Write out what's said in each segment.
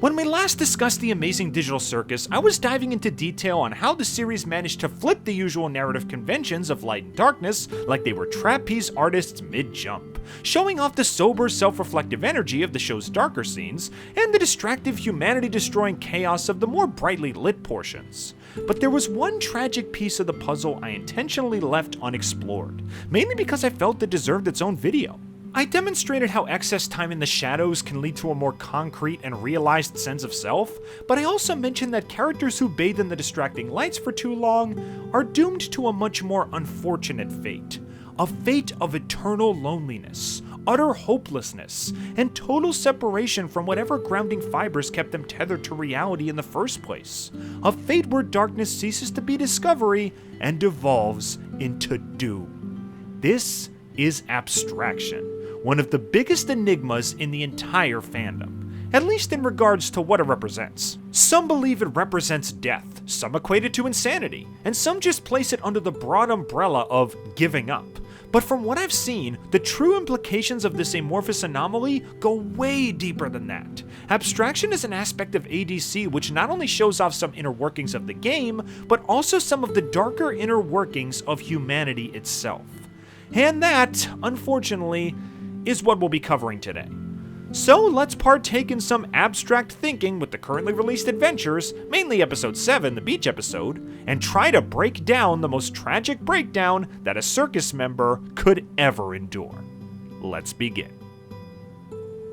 When we last discussed the Amazing Digital Circus, I was diving into detail on how the series managed to flip the usual narrative conventions of light and darkness like they were trapeze artists mid-jump, showing off the sober, self-reflective energy of the show's darker scenes and the distractive, humanity-destroying chaos of the more brightly lit portions. But there was one tragic piece of the puzzle I intentionally left unexplored, mainly because I felt it deserved its own video. I demonstrated how excess time in the shadows can lead to a more concrete and realized sense of self, but I also mentioned that characters who bathe in the distracting lights for too long are doomed to a much more unfortunate fate. A fate of eternal loneliness, utter hopelessness, and total separation from whatever grounding fibers kept them tethered to reality in the first place. A fate where darkness ceases to be discovery and devolves into doom. This is Abstraction, one of the biggest enigmas in the entire fandom, at least in regards to what it represents. Some believe it represents death, some equate it to insanity, and some just place it under the broad umbrella of giving up. But from what I've seen, the true implications of this amorphous anomaly go way deeper than that. Abstraction is an aspect of ADC which not only shows off some inner workings of the game, but also some of the darker inner workings of humanity itself. And that, unfortunately, is what we'll be covering today. So let's partake in some abstract thinking with the currently released adventures, mainly episode 7, the beach episode, and try to break down the most tragic breakdown that a circus member could ever endure. Let's begin.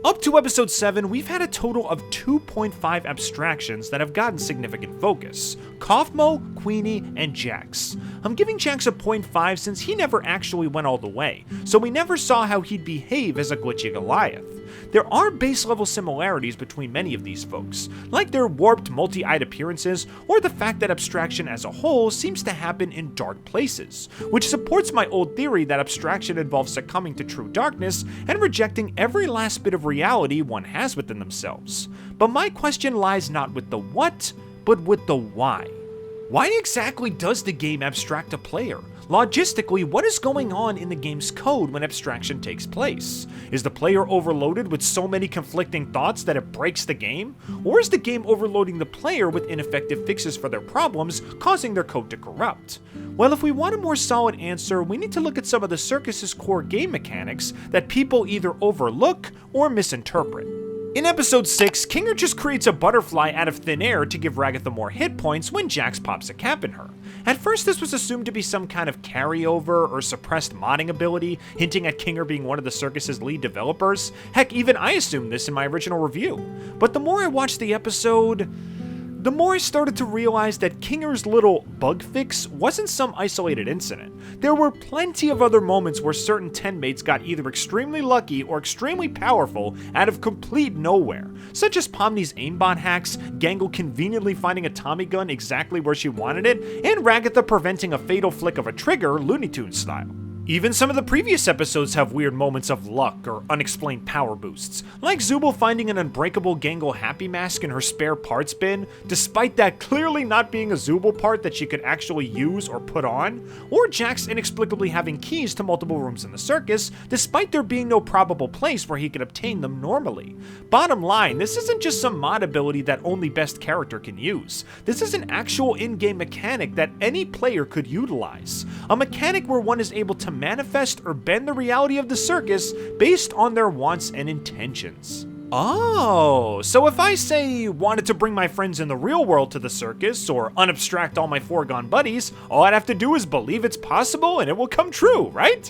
Up to episode 7, we've had a total of 2.5 abstractions that have gotten significant focus: Kaufman, Queenie, and Jax. I'm giving Jax a 0.5 since he never actually went all the way, so we never saw how he'd behave as a glitchy Goliath. There are base level similarities between many of these folks, like their warped multi-eyed appearances, or the fact that abstraction as a whole seems to happen in dark places, which supports my old theory that abstraction involves succumbing to true darkness and rejecting every last bit of reality one has within themselves. But my question lies not with the what, but with the why. Why exactly does the game abstract a player? Logistically, what is going on in the game's code when abstraction takes place? Is the player overloaded with so many conflicting thoughts that it breaks the game? Or is the game overloading the player with ineffective fixes for their problems, causing their code to corrupt? Well, if we want a more solid answer, we need to look at some of the circus's core game mechanics that people either overlook or misinterpret. In episode 6, Kinger just creates a butterfly out of thin air to give Ragatha more hit points when Jax pops a cap in her. At first, this was assumed to be some kind of carryover or suppressed modding ability, hinting at Kinger being one of the circus's lead developers. Heck, even I assumed this in my original review. But the more I watched the episode, the more I started to realize that Kinger's little bug fix wasn't some isolated incident. There were plenty of other moments where certain 10 mates got either extremely lucky or extremely powerful out of complete nowhere, such as Pomni's aimbot hacks, Gangle conveniently finding a Tommy gun exactly where she wanted it, and Ragatha preventing a fatal flick of a trigger Looney Tunes style. Even some of the previous episodes have weird moments of luck or unexplained power boosts, like Zooble finding an unbreakable Gangle happy mask in her spare parts bin, despite that clearly not being a Zooble part that she could actually use or put on, or Jax inexplicably having keys to multiple rooms in the circus, despite there being no probable place where he could obtain them normally. Bottom line, this isn't just some mod ability that only best character can use. This is an actual in-game mechanic that any player could utilize. A mechanic where one is able to manifest or bend the reality of the circus based on their wants and intentions. Oh, so if I say wanted to bring my friends in the real world to the circus or unabstract all my foregone buddies, all I'd have to do is believe it's possible and it will come true, right?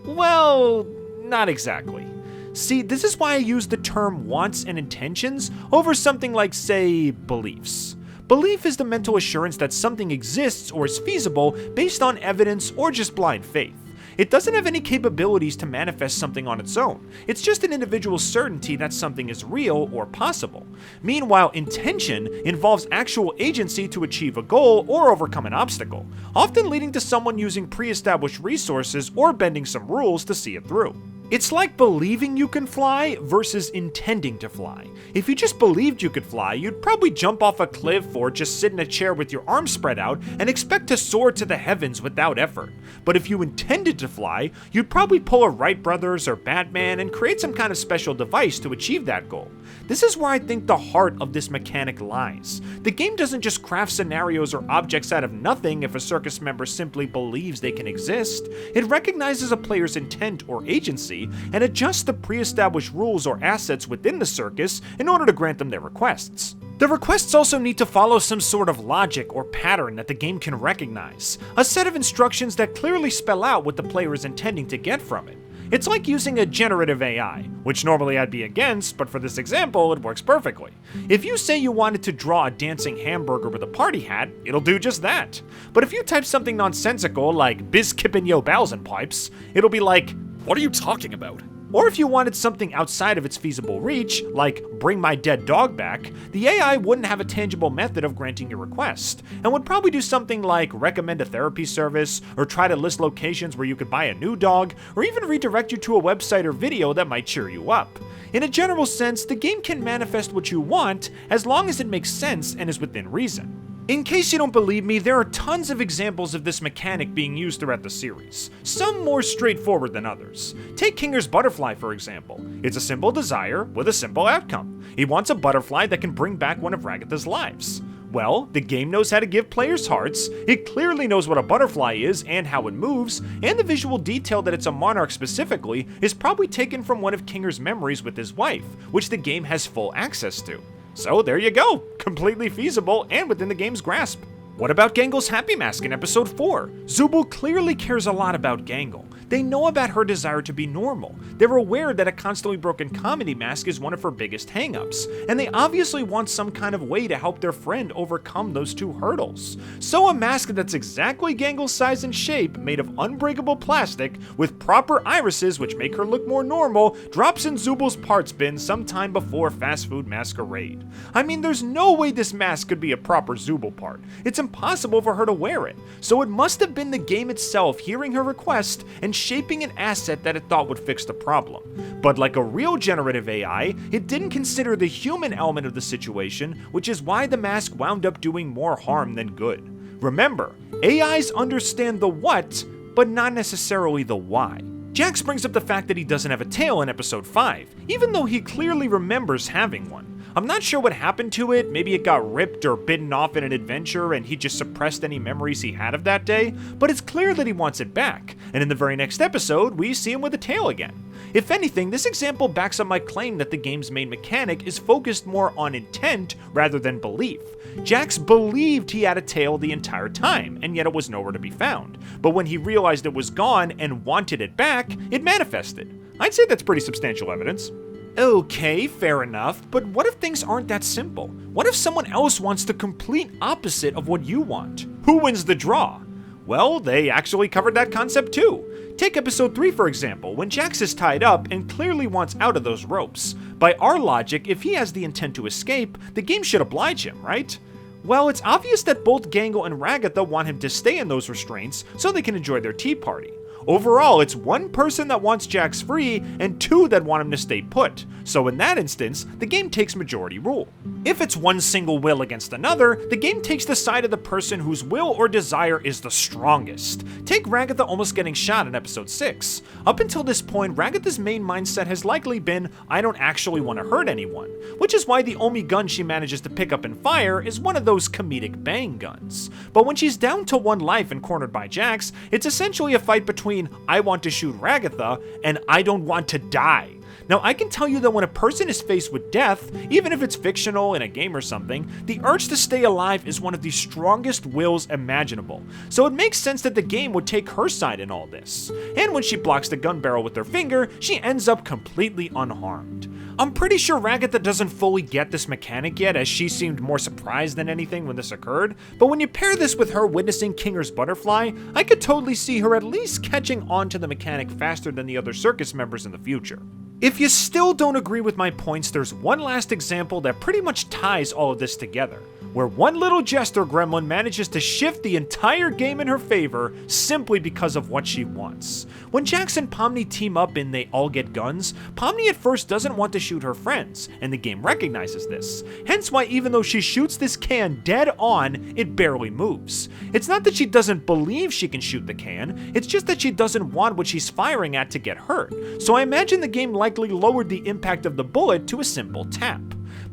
Well, not exactly. See, this is why I use the term wants and intentions over something like, say, beliefs. Belief is the mental assurance that something exists or is feasible based on evidence or just blind faith. It doesn't have any capabilities to manifest something on its own. It's just an individual's certainty that something is real or possible. Meanwhile, intention involves actual agency to achieve a goal or overcome an obstacle, often leading to someone using pre-established resources or bending some rules to see it through. It's like believing you can fly versus intending to fly. If you just believed you could fly, you'd probably jump off a cliff or just sit in a chair with your arms spread out and expect to soar to the heavens without effort. But if you intended to fly, you'd probably pull a Wright Brothers or Batman and create some kind of special device to achieve that goal. This is where I think the heart of this mechanic lies. The game doesn't just craft scenarios or objects out of nothing if a circus member simply believes they can exist. It recognizes a player's intent or agency and adjusts the pre-established rules or assets within the circus in order to grant them their requests. The requests also need to follow some sort of logic or pattern that the game can recognize, a set of instructions that clearly spell out what the player is intending to get from it. It's like using a generative AI, which normally I'd be against, but for this example, it works perfectly. If you say you wanted to draw a dancing hamburger with a party hat, it'll do just that. But if you type something nonsensical like "Biz kippin' yo bowels and pipes," it'll be like, "What are you talking about?" Or if you wanted something outside of its feasible reach, like "bring my dead dog back," the AI wouldn't have a tangible method of granting your request, and would probably do something like recommend a therapy service, or try to list locations where you could buy a new dog, or even redirect you to a website or video that might cheer you up. In a general sense, the game can manifest what you want as long as it makes sense and is within reason. In case you don't believe me, there are tons of examples of this mechanic being used throughout the series, some more straightforward than others. Take Kinger's butterfly for example. It's a simple desire with a simple outcome. He wants a butterfly that can bring back one of Ragatha's lives. Well, the game knows how to give players hearts, it clearly knows what a butterfly is and how it moves, and the visual detail that it's a monarch specifically is probably taken from one of Kinger's memories with his wife, which the game has full access to. So there you go, completely feasible and within the game's grasp. What about Gangle's Happy Mask in episode 4? Zooble clearly cares a lot about Gangle. They know about her desire to be normal. They're aware that a constantly broken comedy mask is one of her biggest hangups, and they obviously want some kind of way to help their friend overcome those two hurdles. So a mask that's exactly Gangle's size and shape, made of unbreakable plastic, with proper irises which make her look more normal, drops in Zooble's parts bin sometime before Fast Food Masquerade. I mean, there's no way this mask could be a proper Zooble part. It's impossible for her to wear it, so it must have been the game itself hearing her request and shaping an asset that it thought would fix the problem. But like a real generative AI, it didn't consider the human element of the situation, which is why the mask wound up doing more harm than good. Remember, AIs understand the what, but not necessarily the why. Jax brings up the fact that he doesn't have a tail in episode 5, even though he clearly remembers having one. I'm not sure what happened to it, maybe it got ripped or bitten off in an adventure and he just suppressed any memories he had of that day, but it's clear that he wants it back, and in the very next episode, we see him with a tail again. If anything, this example backs up my claim that the game's main mechanic is focused more on intent rather than belief. Jax believed he had a tail the entire time, and yet it was nowhere to be found, but when he realized it was gone and wanted it back, it manifested. I'd say that's pretty substantial evidence. Okay, fair enough, but what if things aren't that simple? What if someone else wants the complete opposite of what you want? Who wins the draw? Well, they actually covered that concept too. Take episode 3 for example, when Jax is tied up and clearly wants out of those ropes. By our logic, if he has the intent to escape, the game should oblige him, right? Well, it's obvious that both Gangle and Ragatha want him to stay in those restraints so they can enjoy their tea party. Overall, it's one person that wants Jax free and two that want him to stay put, so in that instance, the game takes majority rule. If it's one single will against another, the game takes the side of the person whose will or desire is the strongest. Take Ragatha almost getting shot in episode 6. Up until this point, Ragatha's main mindset has likely been, I don't actually want to hurt anyone, which is why the only gun she manages to pick up and fire is one of those comedic bang guns. But when she's down to one life and cornered by Jax, it's essentially a fight between I want to shoot Ragatha and I don't want to die. Now, I can tell you that when a person is faced with death, even if it's fictional in a game or something, the urge to stay alive is one of the strongest wills imaginable. So it makes sense that the game would take her side in all this. And when she blocks the gun barrel with her finger, she ends up completely unharmed. I'm pretty sure Ragatha doesn't fully get this mechanic yet, as she seemed more surprised than anything when this occurred, but when you pair this with her witnessing Kinger's butterfly, I could totally see her at least catching on to the mechanic faster than the other circus members in the future. If you still don't agree with my points, there's one last example that pretty much ties all of this together, where one little jester gremlin manages to shift the entire game in her favor simply because of what she wants. When Jax and Pomni team up and they all get guns, Pomni at first doesn't want to shoot her friends, and the game recognizes this. Hence why even though she shoots this can dead on, it barely moves. It's not that she doesn't believe she can shoot the can, it's just that she doesn't want what she's firing at to get hurt. So I imagine the game likely lowered the impact of the bullet to a simple tap.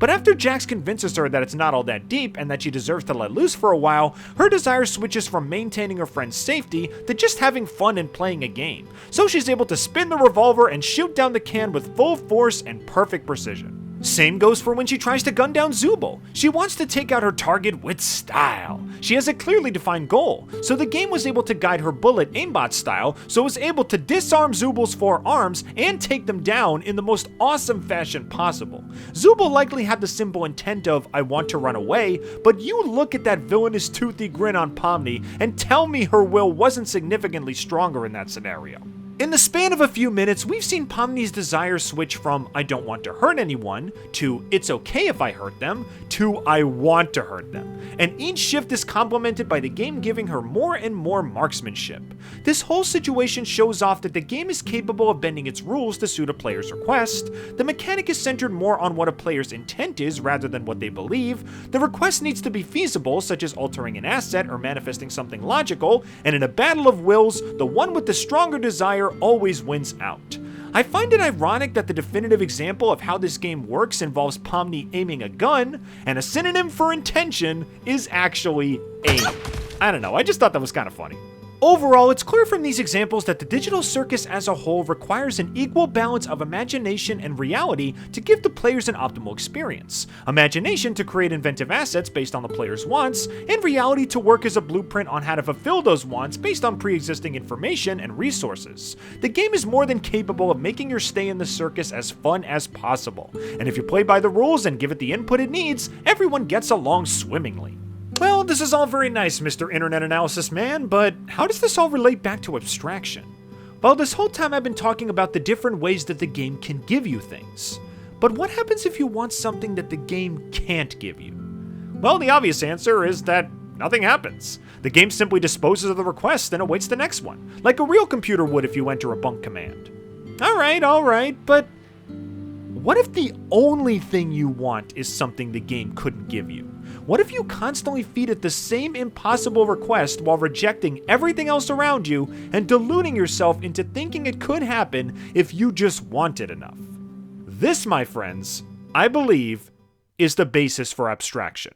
But after Jax convinces her that it's not all that deep and that she deserves to let loose for a while, her desire switches from maintaining her friend's safety to just having fun and playing a game. So she's able to spin the revolver and shoot down the can with full force and perfect precision. Same goes for when she tries to gun down Zooble. She wants to take out her target with style. She has a clearly defined goal, so the game was able to guide her bullet aimbot style, so it was able to disarm Zooble's 4 arms and take them down in the most awesome fashion possible. Zooble likely had the simple intent of, I want to run away, but you look at that villainous toothy grin on Pomni and tell me her will wasn't significantly stronger in that scenario. In the span of a few minutes, we've seen Pomni's desire switch from I don't want to hurt anyone, to it's okay if I hurt them, to I want to hurt them. And each shift is complemented by the game giving her more and more marksmanship. This whole situation shows off that the game is capable of bending its rules to suit a player's request. The mechanic is centered more on what a player's intent is rather than what they believe. The request needs to be feasible, such as altering an asset or manifesting something logical, and in a battle of wills, the one with the stronger desire always wins out. I find it ironic that the definitive example of how this game works involves Pomni aiming a gun, and a synonym for intention is actually aim. I don't know, I just thought that was kind of funny. Overall, it's clear from these examples that the digital circus as a whole requires an equal balance of imagination and reality to give the players an optimal experience. Imagination to create inventive assets based on the player's wants, and reality to work as a blueprint on how to fulfill those wants based on pre-existing information and resources. The game is more than capable of making your stay in the circus as fun as possible, and if you play by the rules and give it the input it needs, everyone gets along swimmingly. Well, this is all very nice, Mr. Internet Analysis Man, but how does this all relate back to Abstraction? Well, this whole time I've been talking about the different ways that the game can give you things. But what happens if you want something that the game can't give you? Well, the obvious answer is that nothing happens. The game simply disposes of the request and awaits the next one, like a real computer would if you enter a bunk command. Alright, but what if the only thing you want is something the game couldn't give you? What if you constantly feed it the same impossible request while rejecting everything else around you and deluding yourself into thinking it could happen if you just want it enough? This, my friends, I believe, is the basis for Abstraction.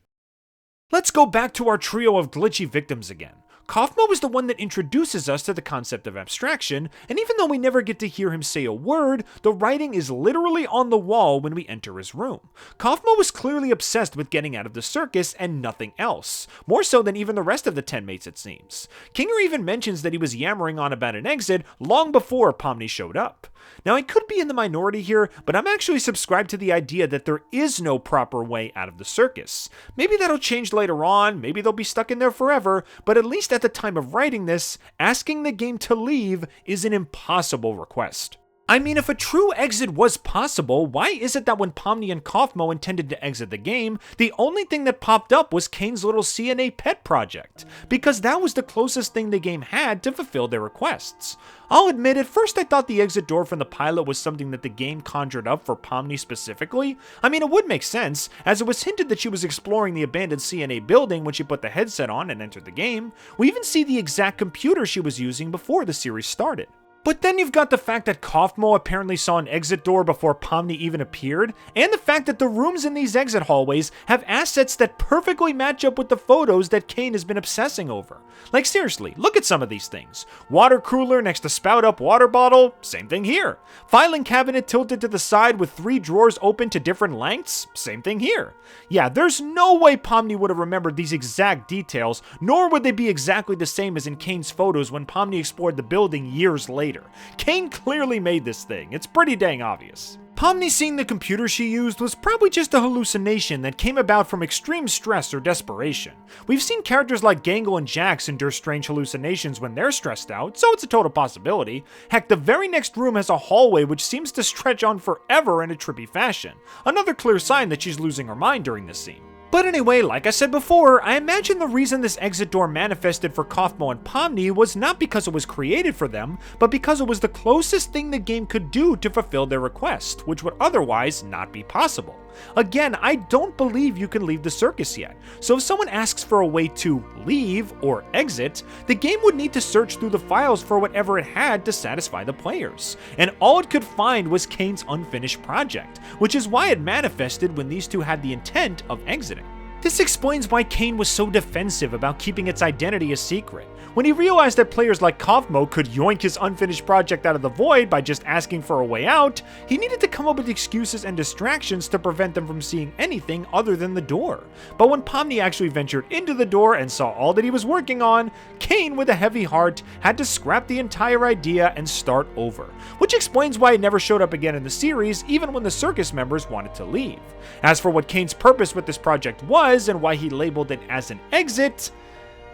Let's go back to our trio of glitchy victims again. Kaufman was the one that introduces us to the concept of abstraction, and even though we never get to hear him say a word, the writing is literally on the wall when we enter his room. Kaufman was clearly obsessed with getting out of the circus and nothing else, more so than even the rest of the 10 mates it seems. Kinger even mentions that he was yammering on about an exit long before Pomni showed up. Now I could be in the minority here, but I'm actually subscribed to the idea that there is no proper way out of the circus. Maybe that'll change later on, maybe they'll be stuck in there forever, but at least at the time of writing this, asking the game to leave is an impossible request. I mean, if a true exit was possible, why is it that when Pomni and Kaufmo intended to exit the game, the only thing that popped up was Caine's little CNA pet project? Because that was the closest thing the game had to fulfill their requests. I'll admit, at first I thought the exit door from the pilot was something that the game conjured up for Pomni specifically. I mean, it would make sense, as it was hinted that she was exploring the abandoned CNA building when she put the headset on and entered the game. We even see the exact computer she was using before the series started. But then you've got the fact that Kaufmo apparently saw an exit door before Pomni even appeared, and the fact that the rooms in these exit hallways have assets that perfectly match up with the photos that Caine has been obsessing over. Like seriously, look at some of these things. Water cooler next to spout up water bottle, same thing here. Filing cabinet tilted to the side with 3 drawers open to different lengths, same thing here. Yeah, there's no way Pomni would have remembered these exact details, nor would they be exactly the same as in Caine's photos when Pomni explored the building years later. Caine clearly made this thing, it's pretty dang obvious. Pomni seeing the computer she used was probably just a hallucination that came about from extreme stress or desperation. We've seen characters like Gangle and Jax endure strange hallucinations when they're stressed out, so it's a total possibility. Heck, the very next room has a hallway which seems to stretch on forever in a trippy fashion, another clear sign that she's losing her mind during this scene. But anyway, like I said before, I imagine the reason this exit door manifested for Kaufmo and Pomni was not because it was created for them, but because it was the closest thing the game could do to fulfill their request, which would otherwise not be possible. Again, I don't believe you can leave the circus yet, so if someone asks for a way to leave or exit, the game would need to search through the files for whatever it had to satisfy the players, and all it could find was Caine's unfinished project, which is why it manifested when these two had the intent of exiting. This explains why Caine was so defensive about keeping its identity a secret. When he realized that players like Kaufman could yoink his unfinished project out of the void by just asking for a way out, he needed to come up with excuses and distractions to prevent them from seeing anything other than the door. But when Pomni actually ventured into the door and saw all that he was working on, Caine, with a heavy heart, had to scrap the entire idea and start over, which explains why it never showed up again in the series, even when the circus members wanted to leave. As for what Caine's purpose with this project was and why he labeled it as an exit,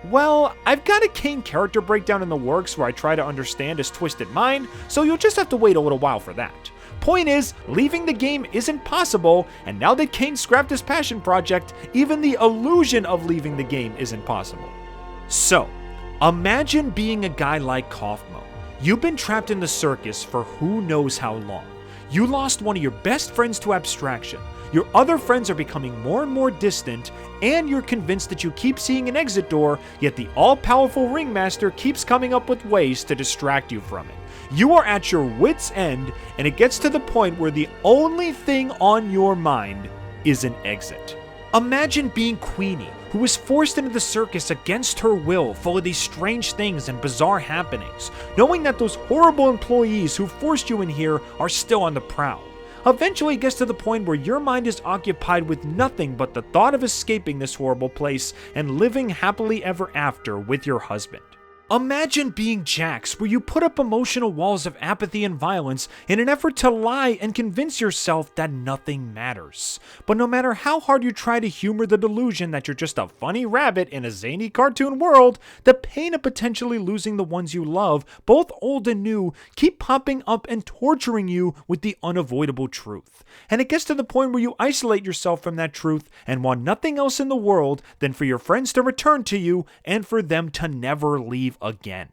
well, I've got a Caine character breakdown in the works where I try to understand his twisted mind, so you'll just have to wait a little while for that. Point is, leaving the game isn't possible, and now that Caine scrapped his passion project, even the illusion of leaving the game isn't possible. So, imagine being a guy like Kaufman. You've been trapped in the circus for who knows how long. You lost one of your best friends to Abstraction. Your other friends are becoming more and more distant, and you're convinced that you keep seeing an exit door, yet the all-powerful ringmaster keeps coming up with ways to distract you from it. You are at your wit's end, and it gets to the point where the only thing on your mind is an exit. Imagine being Queenie, who was forced into the circus against her will, full of these strange things and bizarre happenings, knowing that those horrible employees who forced you in here are still on the prowl. Eventually it gets to the point where your mind is occupied with nothing but the thought of escaping this horrible place and living happily ever after with your husband. Imagine being Jax, where you put up emotional walls of apathy and violence in an effort to lie and convince yourself that nothing matters. But no matter how hard you try to humor the delusion that you're just a funny rabbit in a zany cartoon world, the pain of potentially losing the ones you love, both old and new, keep popping up and torturing you with the unavoidable truth. And it gets to the point where you isolate yourself from that truth and want nothing else in the world than for your friends to return to you and for them to never leave again.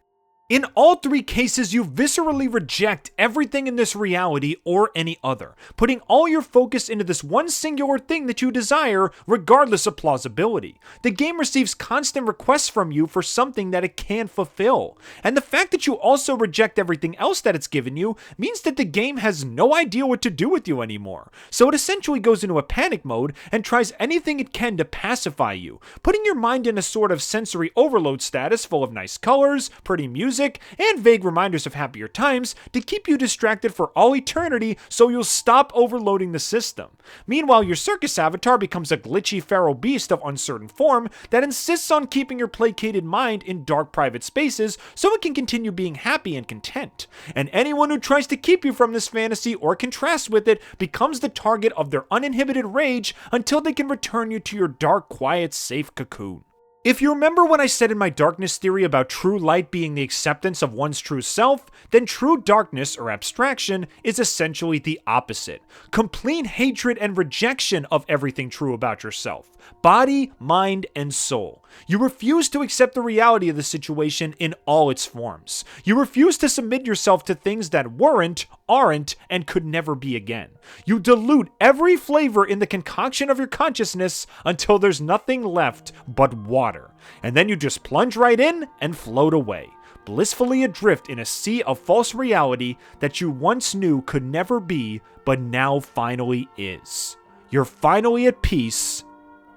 In all three cases, you viscerally reject everything in this reality or any other, putting all your focus into this one singular thing that you desire, regardless of plausibility. The game receives constant requests from you for something that it can't fulfill. And the fact that you also reject everything else that it's given you means that the game has no idea what to do with you anymore. So it essentially goes into a panic mode and tries anything it can to pacify you, putting your mind in a sort of sensory overload status full of nice colors, pretty music, and vague reminders of happier times to keep you distracted for all eternity so you'll stop overloading the system. Meanwhile, your circus avatar becomes a glitchy feral beast of uncertain form that insists on keeping your placated mind in dark private spaces so it can continue being happy and content. And anyone who tries to keep you from this fantasy or contrasts with it becomes the target of their uninhibited rage until they can return you to your dark, quiet, safe cocoon. If you remember what I said in my darkness theory about true light being the acceptance of one's true self, then true darkness, or abstraction, is essentially the opposite. Complete hatred and rejection of everything true about yourself. Body, mind, and soul. You refuse to accept the reality of the situation in all its forms. You refuse to submit yourself to things that weren't, aren't, and could never be again. You dilute every flavor in the concoction of your consciousness until there's nothing left but water. And then you just plunge right in and float away, blissfully adrift in a sea of false reality that you once knew could never be, but now finally is. You're finally at peace,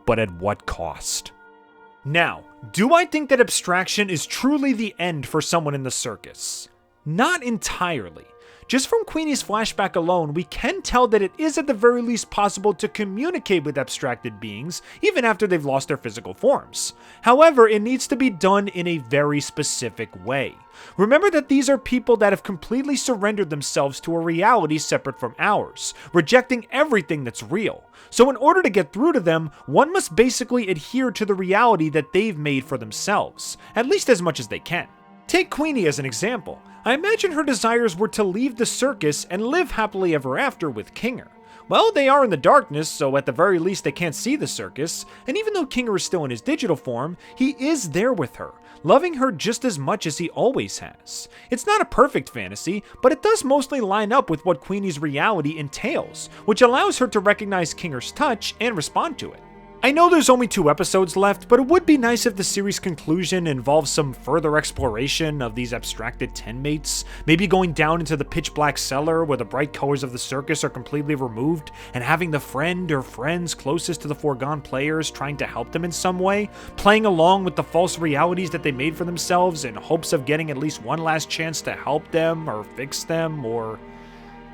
but at what cost? Now, do I think that abstraction is truly the end for someone in the circus? Not entirely. Just from Queenie's flashback alone, we can tell that it is at the very least possible to communicate with abstracted beings, even after they've lost their physical forms. However, it needs to be done in a very specific way. Remember that these are people that have completely surrendered themselves to a reality separate from ours, rejecting everything that's real. So in order to get through to them, one must basically adhere to the reality that they've made for themselves, at least as much as they can. Take Queenie as an example. I imagine her desires were to leave the circus and live happily ever after with Kinger. Well, they are in the darkness, so at the very least they can't see the circus, and even though Kinger is still in his digital form, he is there with her, loving her just as much as he always has. It's not a perfect fantasy, but it does mostly line up with what Queenie's reality entails, which allows her to recognize Kinger's touch and respond to it. I know there's only 2 episodes left, but it would be nice if the series' conclusion involves some further exploration of these abstracted tenmates, maybe going down into the pitch black cellar where the bright colors of the circus are completely removed, and having the friend or friends closest to the foregone players trying to help them in some way, playing along with the false realities that they made for themselves in hopes of getting at least one last chance to help them or fix them, or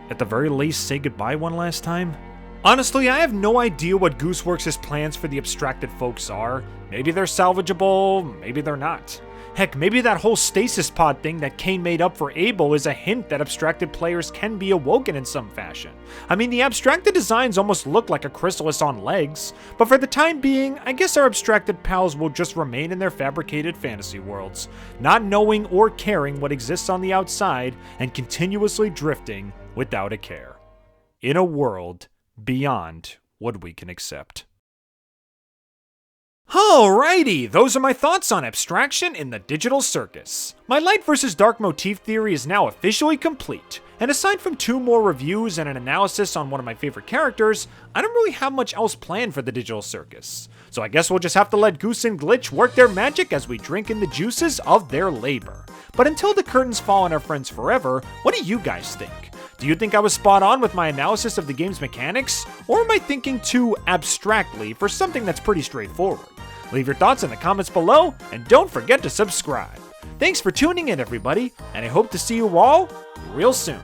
at the very least say goodbye one last time. Honestly, I have no idea what Gooseworks' plans for the abstracted folks are. Maybe they're salvageable, maybe they're not. Heck, maybe that whole stasis pod thing that Caine made up for Abel is a hint that abstracted players can be awoken in some fashion. I mean, the abstracted designs almost look like a chrysalis on legs, but for the time being, I guess our abstracted pals will just remain in their fabricated fantasy worlds, not knowing or caring what exists on the outside and continuously drifting without a care. In a world beyond what we can accept. Alrighty, those are my thoughts on Abstraction in the Digital Circus. My light versus dark motif theory is now officially complete, and aside from 2 more reviews and an analysis on one of my favorite characters, I don't really have much else planned for the Digital Circus. So I guess we'll just have to let Goose and Glitch work their magic as we drink in the juices of their labor. But until the curtains fall on our friends forever, what do you guys think? Do you think I was spot on with my analysis of the game's mechanics, or am I thinking too abstractly for something that's pretty straightforward? Leave your thoughts in the comments below, and don't forget to subscribe. Thanks for tuning in, everybody, and I hope to see you all real soon.